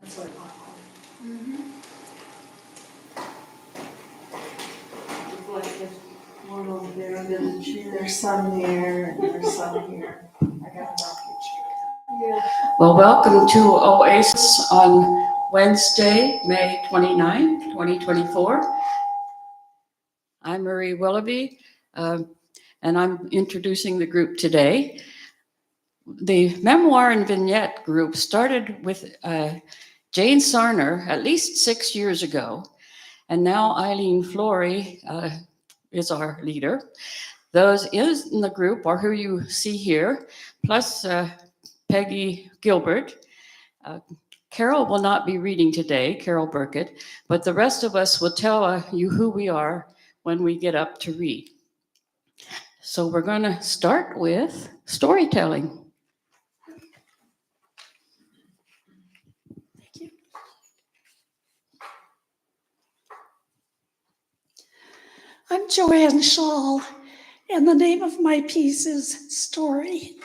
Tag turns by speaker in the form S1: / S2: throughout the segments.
S1: That's what I thought. It's like there's one over there, and then there's some there, and there's some here. I got a rocking chair. Yeah.
S2: Well, welcome to Oasis on Wednesday, May 29, 2024. I'm Marie Willoughby, and I'm introducing the group today. The Memoir and Vignette group started with Jane Sarner at least 6 years ago, and now Eileen Flory is our leader. Those in the group are who you see here, plus Peggy Gilbert. Carol will not be reading today, Carol Burkett, but the rest of us will tell you who we are when we get up to read. So we're going to start with storytelling.
S3: Thank you. I'm Joanne Shaw, and the name of my piece is Story.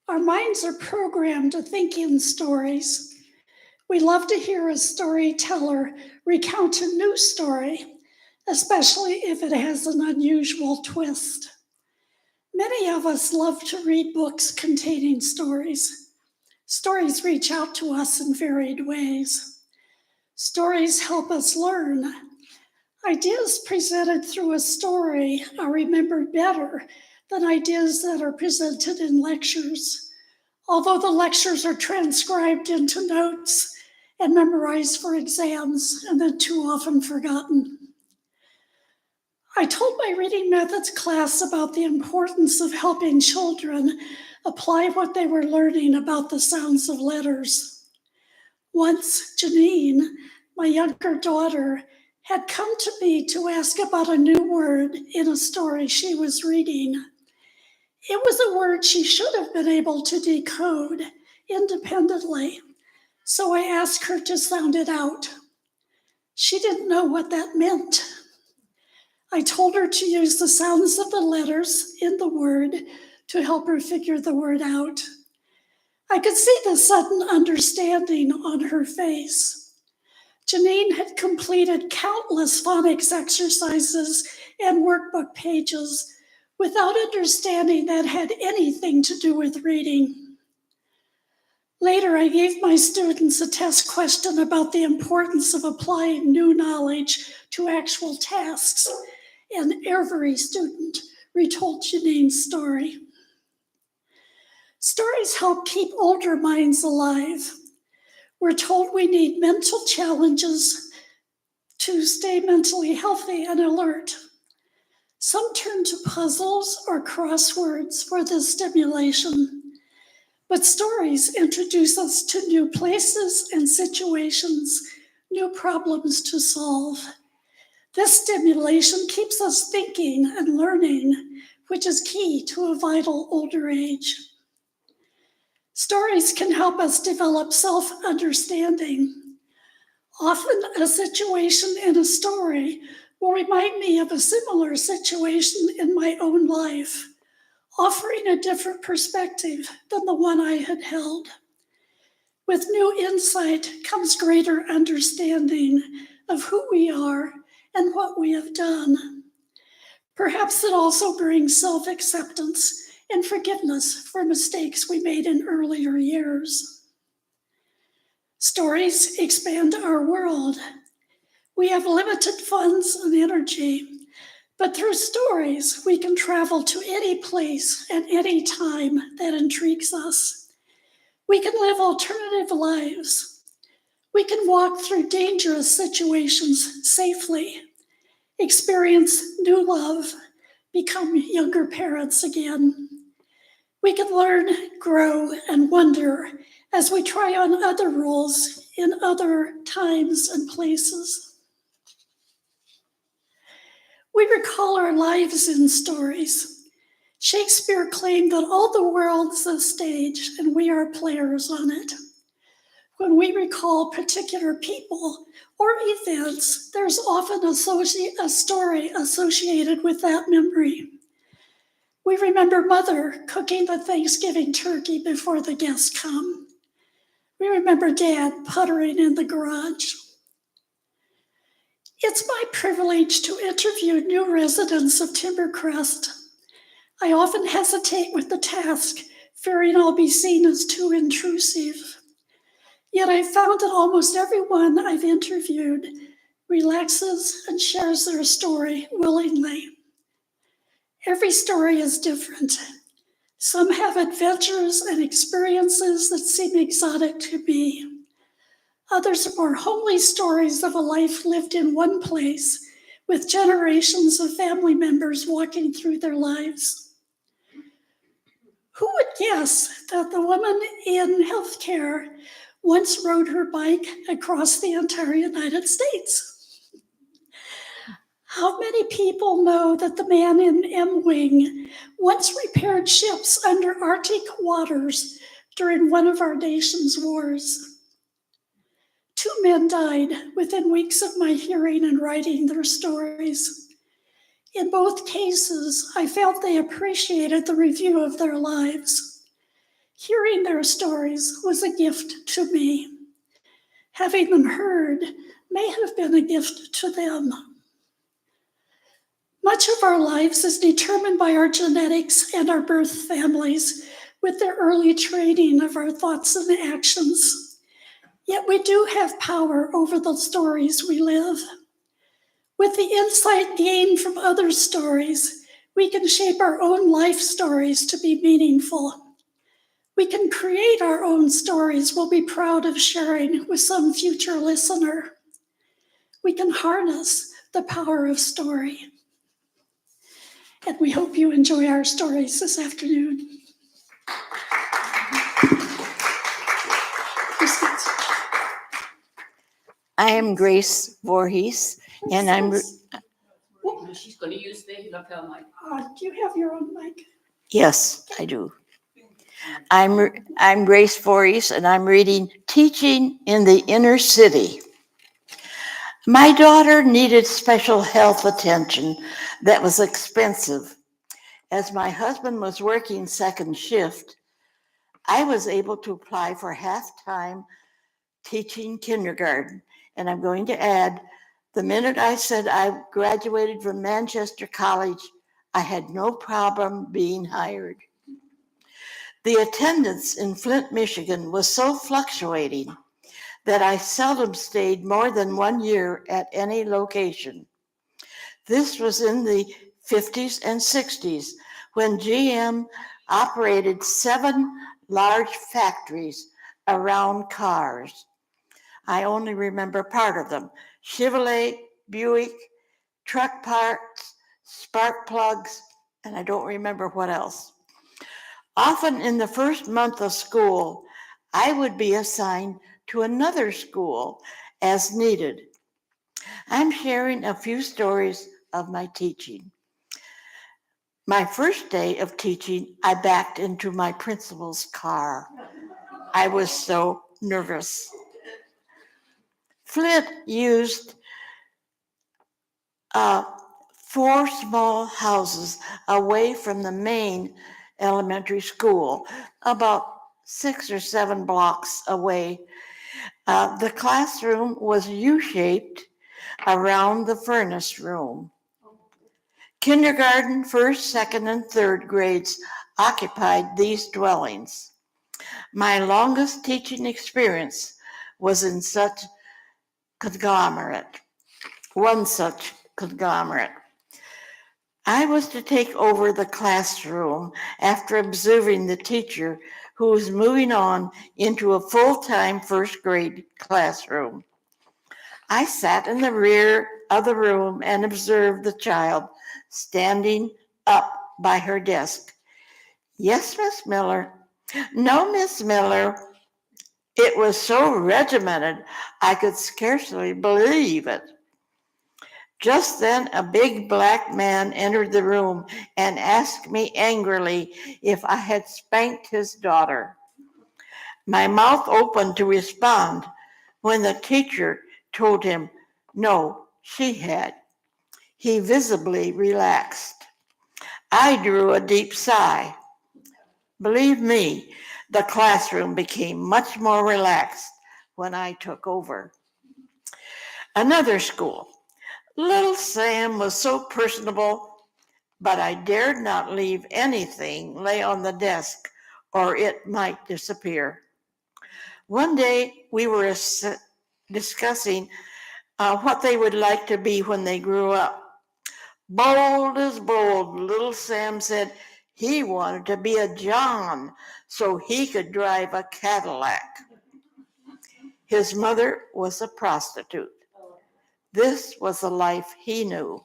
S3: Our minds are programmed to think in stories. We love to hear a storyteller recount a new story, especially if it has an unusual twist. Many of us love to read books containing stories. Stories reach out to us in varied ways. Stories help us learn. Ideas presented through a story are remembered better than ideas that are presented in lectures, although the lectures are transcribed into notes and memorized for exams and then too often forgotten. I told my reading methods class about the importance of helping children apply what they were learning about the sounds of letters. Once, Janine, my younger daughter, had come to me to ask about a new word in a story she was reading. It was a word she should have been able to decode independently, so I asked her to sound it out. She didn't know what that meant. I told her to use the sounds of the letters in the word to help her figure the word out. I could see the sudden understanding on her face. Janine had completed countless phonics exercises and workbook pages without understanding that had anything to do with reading. Later, I gave my students a test question about the importance of applying new knowledge to actual tasks, and every student retold Janine's story. Stories help keep older minds alive. We're told we need mental challenges to stay mentally healthy and alert. Some turn to puzzles or crosswords for this stimulation, but stories introduce us to new places and situations, new problems to solve. This stimulation keeps us thinking and learning, which is key to a vital older age. Stories can help us develop self-understanding. Often, a situation in a story will remind me of a similar situation in my own life, offering a different perspective than the one I had held. With new insight comes greater understanding of who we are and what we have done. Perhaps it also brings self-acceptance and forgiveness for mistakes we made in earlier years. Stories expand our world. We have limited funds and energy, but through stories, we can travel to any place at any time that intrigues us. We can live alternative lives. We can walk through dangerous situations safely, experience new love, become younger parents again. We can learn, grow, and wonder as we try on other roles in other times and places. We recall our lives in stories. Shakespeare claimed that all the world's a stage and we are players on it. When we recall particular people or events, there's often a story associated with that memory. We remember Mother cooking the Thanksgiving turkey before the guests come. We remember Dad puttering in the garage. It's my privilege to interview new residents of Timbercrest. I often hesitate with the task, fearing I'll be seen as too intrusive. Yet I found that almost everyone I've interviewed relaxes and shares their story willingly. Every story is different. Some have adventures and experiences that seem exotic to me. Others are more homely stories of a life lived in one place, with generations of family members walking through their lives. Who would guess that the woman in healthcare once rode her bike across the entire United States? How many people know that the man in M-Wing once repaired ships under Arctic waters during one of our nation's wars? 2 men died within weeks of my hearing and writing their stories. In both cases, I felt they appreciated the review of their lives. Hearing their stories was a gift to me. Having them heard may have been a gift to them. Much of our lives is determined by our genetics and our birth families, with their early training of our thoughts and actions. Yet we do have power over the stories we live. With the insight gained from other stories, we can shape our own life stories to be meaningful. We can create our own stories we'll be proud of sharing with some future listener. We can harness the power of story. And we hope you enjoy our stories this afternoon.
S4: I am Grace Voorhees, and
S2: She's going to use the lapel mic.
S3: Do you have your own mic?
S4: yes, I do. I'm Grace Voorhees, and I'm reading Teaching in the Inner City. My daughter needed special health attention that was expensive. As my husband was working second shift, I was able to apply for half-time teaching kindergarten. And I'm going to add, the minute I said I graduated from Manchester College, I had no problem being hired. The attendance in Flint, Michigan was so fluctuating that I seldom stayed more than 1 year at any location. This was in the 50s and 60s when GM operated 7 large factories around cars. I only remember part of them: Chevrolet, Buick, truck parts, spark plugs, and I don't remember what else. Often in the first month of school, I would be assigned to another school as needed. I'm sharing a few stories of my teaching. My first day of teaching, I backed into my principal's car. I was so nervous. Flint used 4 small houses away from the main elementary school, about 6 or 7 blocks away. The classroom was U-shaped around the furnace room. Kindergarten, first, second, and third grades occupied these dwellings. My longest teaching experience was in one such conglomerate. I was to take over the classroom after observing the teacher who was moving on into a full-time first grade classroom. I sat in the rear of the room and observed the child standing up by her desk. Yes, Miss Miller. No, Miss Miller. It was so regimented, I could scarcely believe it. Just then, a big black man entered the room and asked me angrily if I had spanked his daughter. My mouth opened to respond when the teacher told him, no, she had. He visibly relaxed. I drew a deep sigh. Believe me, The classroom became much more relaxed when I took over. Another school. Little Sam was so personable, but I dared not leave anything lay on the desk or it might disappear. One day we were discussing what they would like to be when they grew up. Bold as bold, little Sam said he wanted to be a John so he could drive a Cadillac. His mother was a prostitute. This was the life he knew.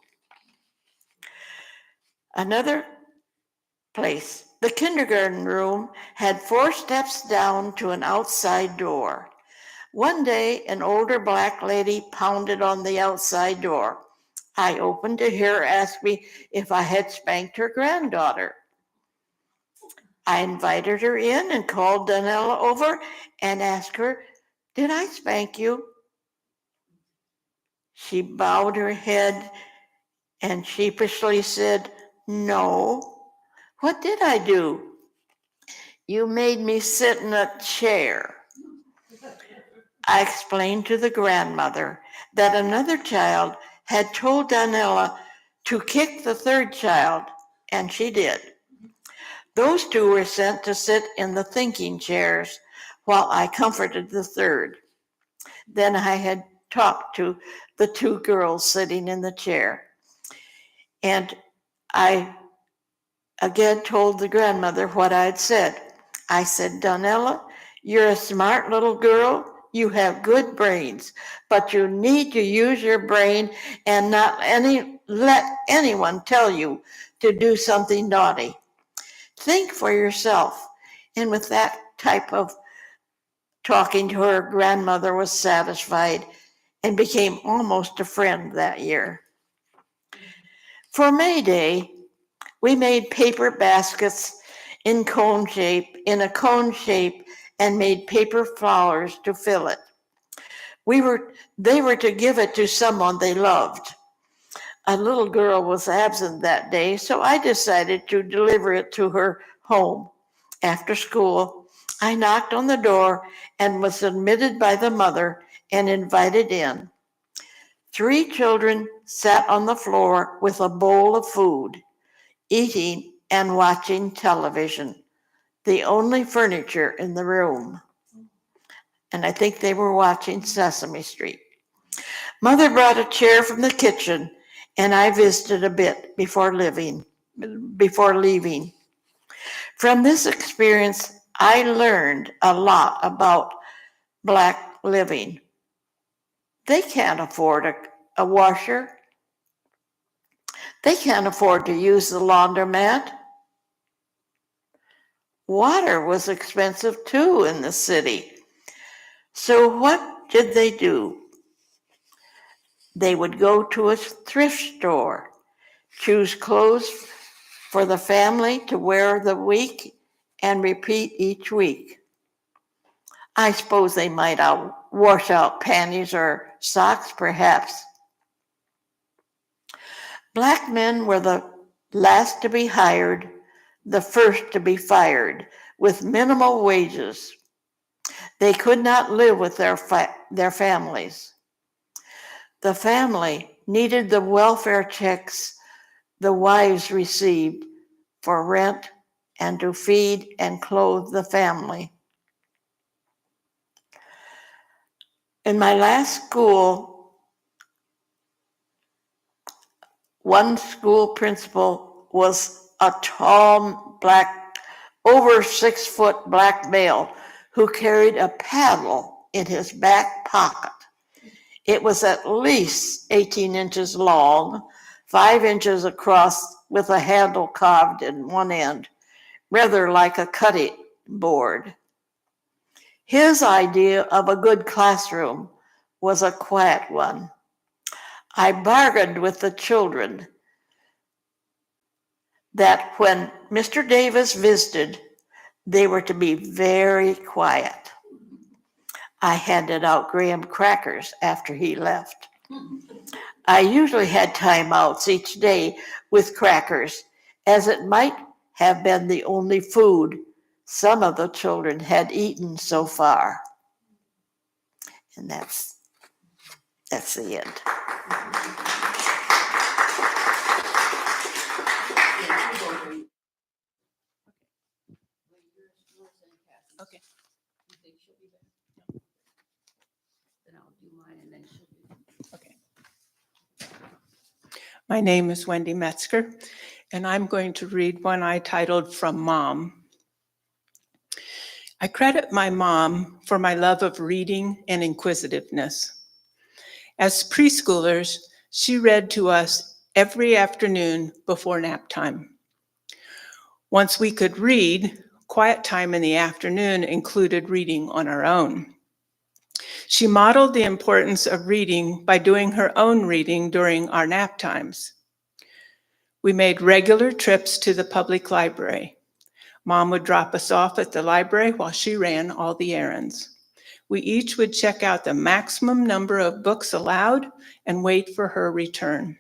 S4: Another place, the kindergarten room had 4 steps down to an outside door. One day, an older black lady pounded on the outside door. I opened to hear her ask me if I had spanked her granddaughter. I invited her in and called Donella over and asked her, "Did I spank you?" She bowed her head and sheepishly said, "No." "What did I do?" "You made me sit in a chair." I explained to the grandmother that another child had told Donella to kick the third child, and she did. Those 2 were sent to sit in the thinking chairs while I comforted the third. Then I had talked to the 2 girls sitting in the chair. And I again told the grandmother what I'd said. I said, "Donella, you're a smart little girl. You have good brains, but you need to use your brain and not let anyone tell you to do something naughty. Think for yourself." And with that type of talking to her, grandmother was satisfied and became almost a friend that year. For May Day, we made paper baskets in a cone shape and made paper flowers to fill it. They were to give it to someone they loved. A little girl was absent that day, so I decided to deliver it to her home. After school, I knocked on the door and was admitted by the mother and invited in. 3 children sat on the floor with a bowl of food, eating and watching television, the only furniture in the room. And I think they were watching Sesame Street. Mother brought a chair from the kitchen, and I visited a bit before leaving. From this experience, I learned a lot about Black living. They can't afford a washer. They can't afford to use the laundromat. Water was expensive too in the city. So what did they do? They would go to a thrift store, choose clothes for the family to wear the week, and repeat each week. I suppose they might wash out panties or socks, perhaps. Black men were the last to be hired, the first to be fired, with minimal wages. They could not live with their families. The family needed the welfare checks the wives received for rent and to feed and clothe the family. In my last school, one school principal was a tall, over 6 foot black male who carried a paddle in his back pocket. It was at least 18 inches long, 5 inches across, with a handle carved in one end, rather like a cutting board. His idea of a good classroom was a quiet one. I bargained with the children that when Mr. Davis visited, they were to be very quiet. I handed out graham crackers after he left. I usually had timeouts each day with crackers, as it might have been the only food some of the children had eaten so far. And that's the end.
S2: Okay. You think she'll be back? Then I'll do mine and then she'll do. Okay.
S5: My name is Wendy Metzger, and I'm going to read one I titled From Mom. I credit my mom for my love of reading and inquisitiveness. As preschoolers, she read to us every afternoon before nap time. Once we could read, quiet time in the afternoon included reading on our own. She modeled the importance of reading by doing her own reading during our nap times. We made regular trips to the public library. Mom would drop us off at the library while she ran all the errands. We each would check out the maximum number of books allowed and wait for her return.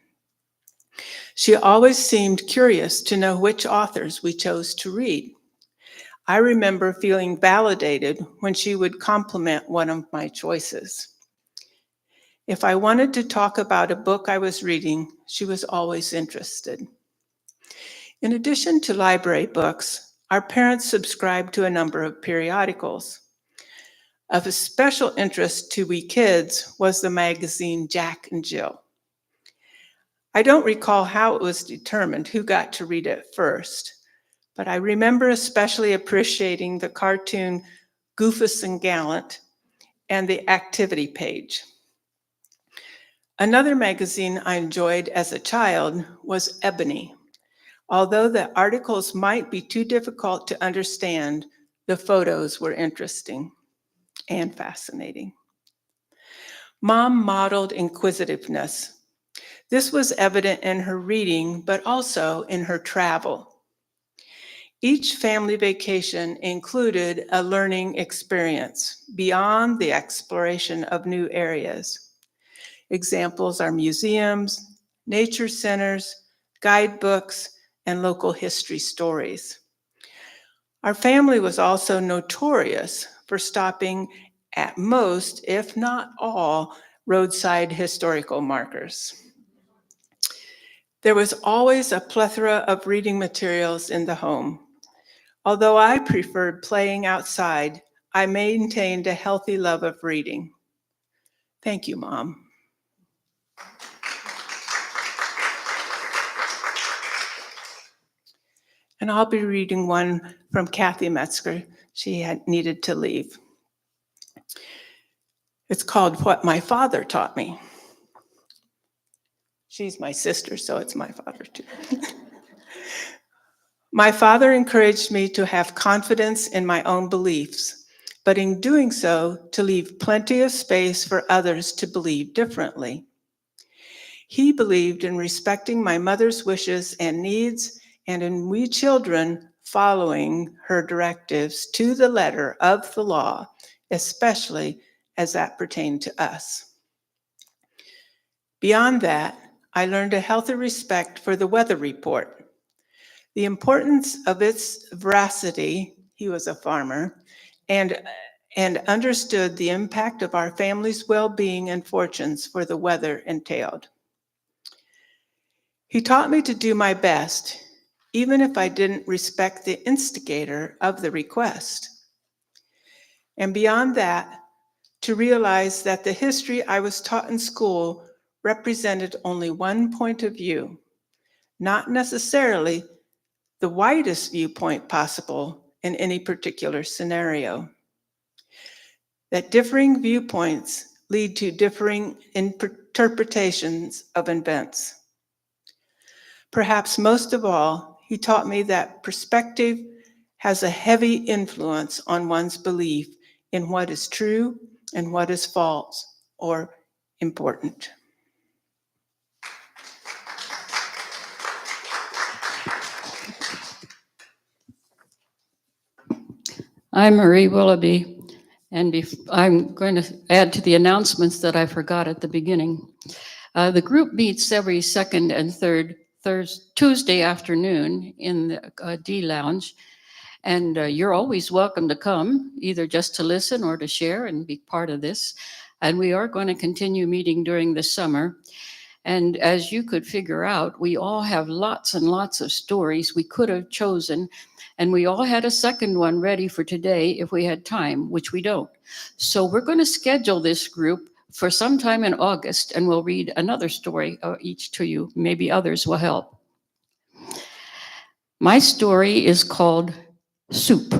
S5: She always seemed curious to know which authors we chose to read. I remember feeling validated when she would compliment one of my choices. If I wanted to talk about a book I was reading, she was always interested. In addition to library books, our parents subscribed to a number of periodicals. Of special interest to we kids was the magazine Jack and Jill. I don't recall how it was determined who got to read it first, but I remember especially appreciating the cartoon Goofus and Gallant and the activity page. Another magazine I enjoyed as a child was Ebony. Although the articles might be too difficult to understand, the photos were interesting and fascinating. Mom modeled inquisitiveness. This was evident in her reading, but also in her travel. Each family vacation included a learning experience beyond the exploration of new areas. Examples are museums, nature centers, guidebooks, and local history stories. Our family was also notorious for stopping at most, if not all, roadside historical markers. There was always a plethora of reading materials in the home. Although I preferred playing outside, I maintained a healthy love of reading. Thank you, Mom. And I'll be reading one from Kathy Metzger. She had needed to leave. It's called What My Father Taught Me. She's my sister, so it's my father too. My father encouraged me to have confidence in my own beliefs, but in doing so, to leave plenty of space for others to believe differently. He believed in respecting my mother's wishes and needs, and in we children following her directives to the letter of the law, especially as that pertained to us. Beyond that, I learned a healthy respect for the weather report, the importance of its veracity, he was a farmer, and understood the impact of our family's well-being and fortunes for the weather entailed. He taught me to do my best, even if I didn't respect the instigator of the request. And beyond that, to realize that the history I was taught in school represented only one point of view, not necessarily the widest viewpoint possible in any particular scenario. That differing viewpoints lead to differing interpretations of events. Perhaps most of all, he taught me that perspective has a heavy influence on one's belief in what is true and what is false or important.
S2: I'm Marie Willoughby, and I'm going to add to the announcements that I forgot at the beginning. The group meets every second and third Tuesday afternoon in the D Lounge, And you're always welcome to come, either just to listen or to share and be part of this. And we are going to continue meeting during the summer. And as you could figure out, we all have lots and lots of stories we could have chosen. And we all had a second one ready for today if we had time, which we don't. So we're going to schedule this group for sometime in August, and we'll read another story each to you. Maybe others will help. My story is called Soup.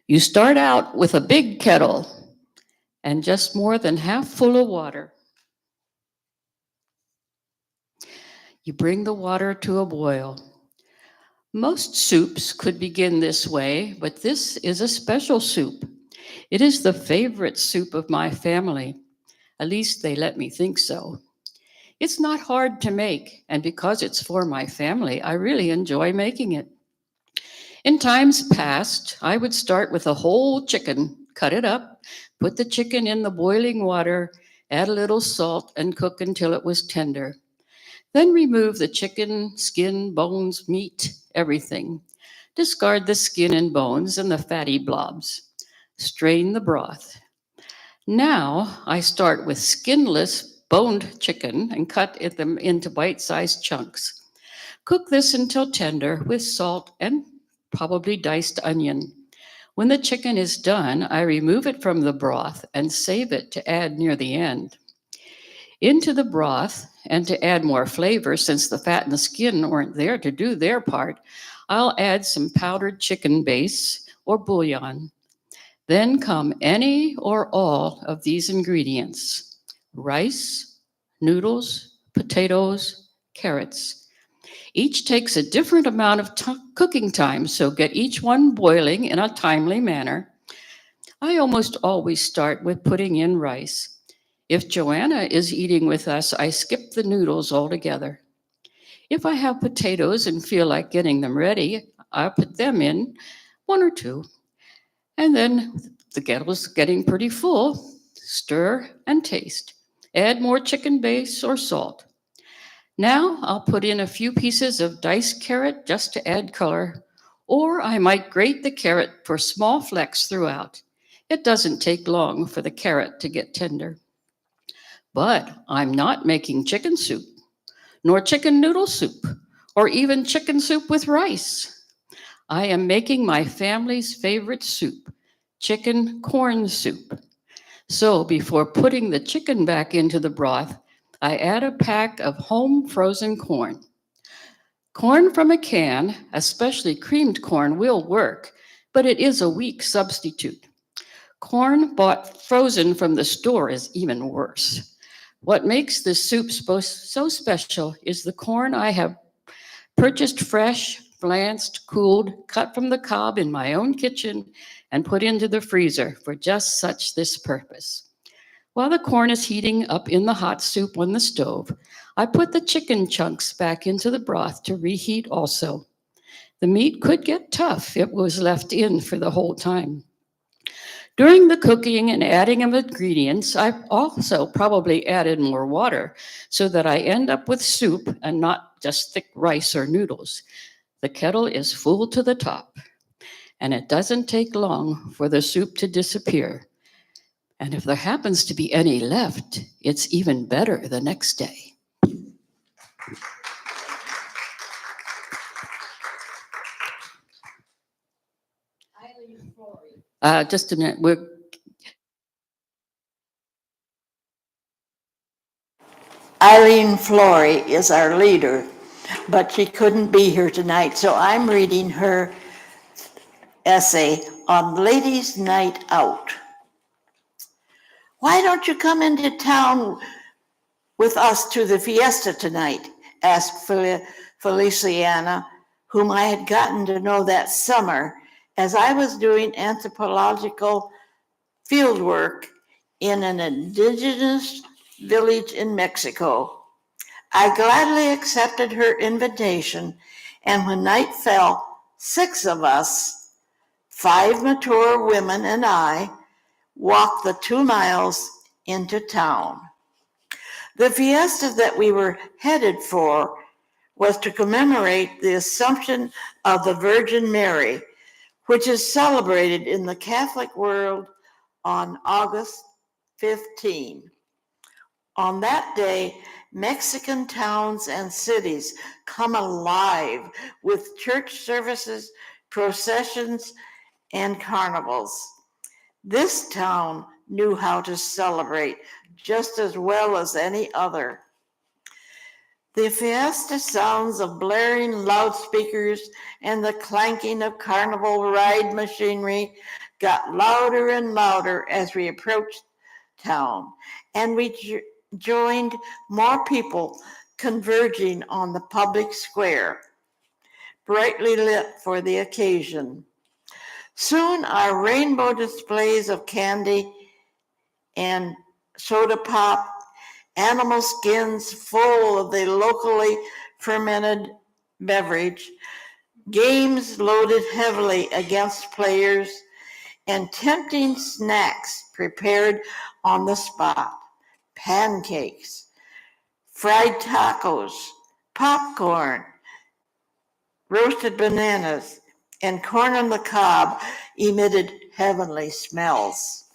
S2: You start out with a big kettle and just more than half full of water. You bring the water to a boil. Most soups could begin this way, but this is a special soup. It is the favorite soup of my family. At least they let me think so. It's not hard to make, and because it's for my family, I really enjoy making it. In times past, I would start with a whole chicken, cut it up, put the chicken in the boiling water, add a little salt, and cook until it was tender. Then remove the chicken, skin, bones, meat, everything. Discard the skin and bones and the fatty blobs. Strain the broth. Now I start with skinless, boned chicken and cut them into bite-sized chunks. Cook this until tender with salt and probably diced onion. When the chicken is done, I remove it from the broth and save it to add near the end. Into the broth, and to add more flavor, since the fat and the skin weren't there to do their part, I'll add some powdered chicken base or bouillon. Then come any or all of these ingredients: rice, noodles, potatoes, carrots. Each takes a different amount of cooking time, so get each one boiling in a timely manner. I almost always start with putting in rice. If Joanna is eating with us, I skip the noodles altogether. If I have potatoes and feel like getting them ready, I'll put them in, one or two. And then the kettle's getting pretty full. Stir and taste. Add more chicken base or salt. Now I'll put in a few pieces of diced carrot just to add color, or I might grate the carrot for small flecks throughout. It doesn't take long for the carrot to get tender. But I'm not making chicken soup, nor chicken noodle soup, or even chicken soup with rice. I am making my family's favorite soup, chicken corn soup. So before putting the chicken back into the broth, I add a pack of home frozen corn. Corn from a can, especially creamed corn, will work, but it is a weak substitute. Corn bought frozen from the store is even worse. What makes this soup so special is the corn I have purchased fresh, blanched, cooled, cut from the cob in my own kitchen, and put into the freezer for just such this purpose. While the corn is heating up in the hot soup on the stove, I put the chicken chunks back into the broth to reheat also. The meat could get tough if it was left in for the whole time. During the cooking and adding of ingredients, I've also probably added more water so that I end up with soup and not just thick rice or noodles. The kettle is full to the top, and it doesn't take long for the soup to disappear. And if there happens to be any left, it's even better the next day. Just a minute.
S4: Eileen Flory is our leader, but she couldn't be here tonight, so I'm reading her essay on Ladies' Night Out. Why don't you come into town with us to the fiesta tonight? Asked Feliciana, whom I had gotten to know that summer as I was doing anthropological fieldwork in an indigenous village in Mexico. I gladly accepted her invitation, and when night fell, 6 of us, 5 mature women and I, walked the 2 miles into town. The fiesta that we were headed for was to commemorate the Assumption of the Virgin Mary, which is celebrated in the Catholic world on August 15. On that day, Mexican towns and cities come alive with church services, processions, and carnivals. This town knew how to celebrate just as well as any other. The fiesta sounds of blaring loudspeakers and the clanking of carnival ride machinery got louder and louder as we approached town, and we joined more people converging on the public square, brightly lit for the occasion. Soon our rainbow displays of candy and soda pop, animal skins full of the locally fermented beverage, games loaded heavily against players, and tempting snacks prepared on the spot. Pancakes, fried tacos, popcorn, roasted bananas, and corn on the cob emitted heavenly smells.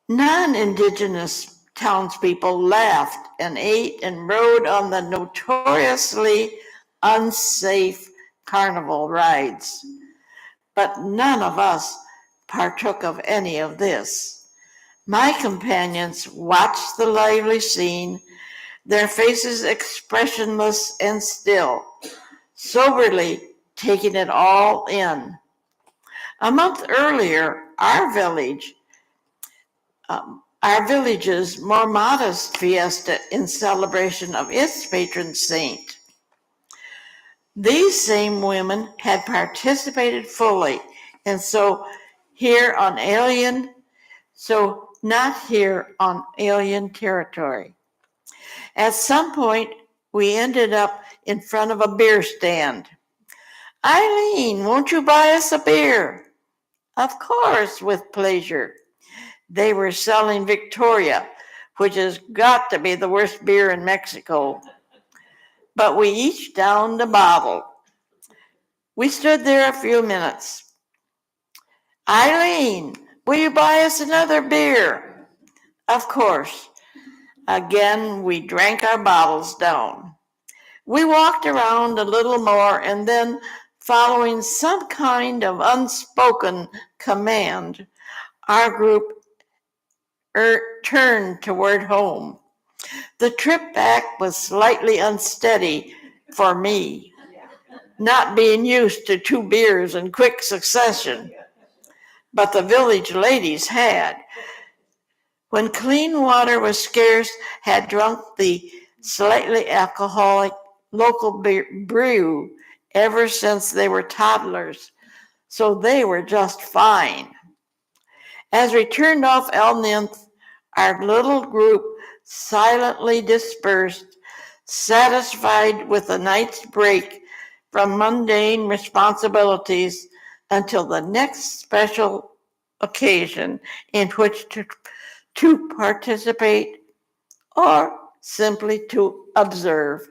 S4: Non-Indigenous townspeople laughed and ate and rode on the notoriously unsafe carnival rides. But none of us partook of any of this. My companions watched the lively scene, their faces expressionless and still, soberly taking it all in. A month earlier, our village's more modest fiesta in celebration of its patron saint. These same women had participated fully, and not here on alien territory. At some point, we ended up in front of a beer stand. "Eileen, won't you buy us a beer?" Of course, with pleasure. They were selling Victoria, which has got to be the worst beer in Mexico. But we each downed a bottle. We stood there a few minutes. "Eileen, will you buy us another beer?" Of course. Again, we drank our bottles down. We walked around a little more, and then, following some kind of unspoken command, our group turned toward home. The trip back was slightly unsteady for me, not being used to 2 beers in quick succession, but the village ladies had. When clean water was scarce, had drunk the slightly alcoholic local brew ever since they were toddlers, so they were just fine. As we turned off El Ninth, our little group silently dispersed, satisfied with a night's break from mundane responsibilities until the next special occasion in which to participate or simply to observe.